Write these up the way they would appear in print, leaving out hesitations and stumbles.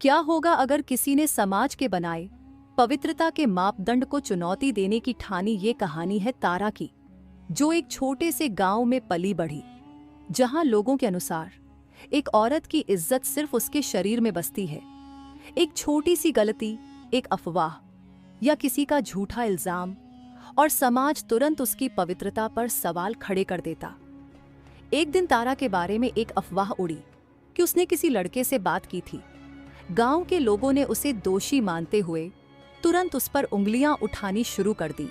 क्या होगा अगर किसी ने समाज के बनाए पवित्रता के मापदंड को चुनौती देने की ठानी? ये कहानी है तारा की, जो एक छोटे से गांव में पली बढ़ी, जहां लोगों के अनुसार एक औरत की इज्जत सिर्फ उसके शरीर में बसती है। एक छोटी सी गलती, एक अफवाह या किसी का झूठा इल्जाम, और समाज तुरंत उसकी पवित्रता पर सवाल खड़े कर देता। एक दिन तारा के बारे में एक अफवाह उड़ी कि उसने किसी लड़के से बात की थी। गांव के लोगों ने उसे दोषी मानते हुए तुरंत उस पर उंगलियां उठानी शुरू कर दी।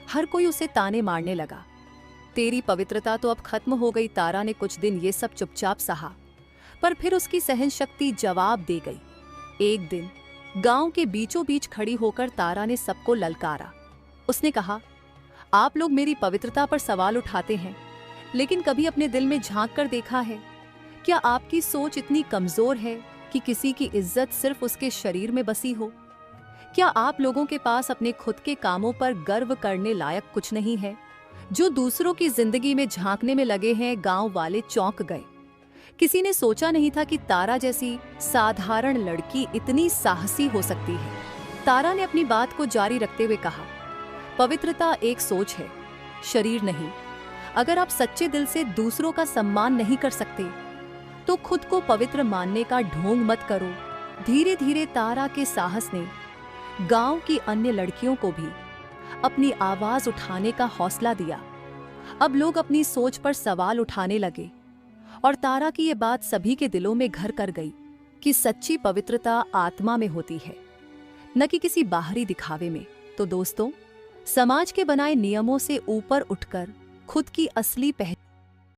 हर कोई उसे ताने मारने लगा। तेरी पवित्रता तो अब खत्म हो गई। तारा ने कुछ दिन ये सब चुपचाप सहा, पर फिर उसकी सहन शक्ति जवाब दे गई। एक दिन गांव के बीचों बीच खड़ी होकर तारा ने सबको ललकारा। उसने कहा, आप लोग मेरी पवित्रता पर सवाल उठाते हैं, लेकिन कभी अपने दिल में झांक कर देखा है? क्या आपकी सोच इतनी कमजोर है कि किसी की इज्जत सिर्फ उसके शरीर में बसी हो? क्या आप लोगों के पास अपने खुद के कामों पर गर्व करने लायक कुछ नहीं है, जो दूसरों की जिंदगी में झांकने में लगे हैं? गांव वाले चौंक गए। किसी ने सोचा नहीं था कि तारा जैसी साधारण लड़की इतनी साहसी हो सकती है। तारा ने अपनी बात को जारी रखते हुए कहा, पवित्रता एक सोच है, शरीर नहीं। अगर आप सच्चे दिल से दूसरों का सम्मान नहीं कर सकते, तो खुद को पवित्र मानने का ढोंग मत करो। धीरे धीरे तारा के साहस ने गांव की अन्य लड़कियों को भी अपनी आवाज उठाने का हौसला दिया। अब लोग अपनी सोच पर सवाल उठाने लगे, और तारा की ये बात सभी के दिलों में घर कर गई कि सच्ची पवित्रता आत्मा में होती है, न कि किसी बाहरी दिखावे में। तो दोस्तों, समाज के बनाए नियमों से ऊपर उठकर खुद की असली पहचान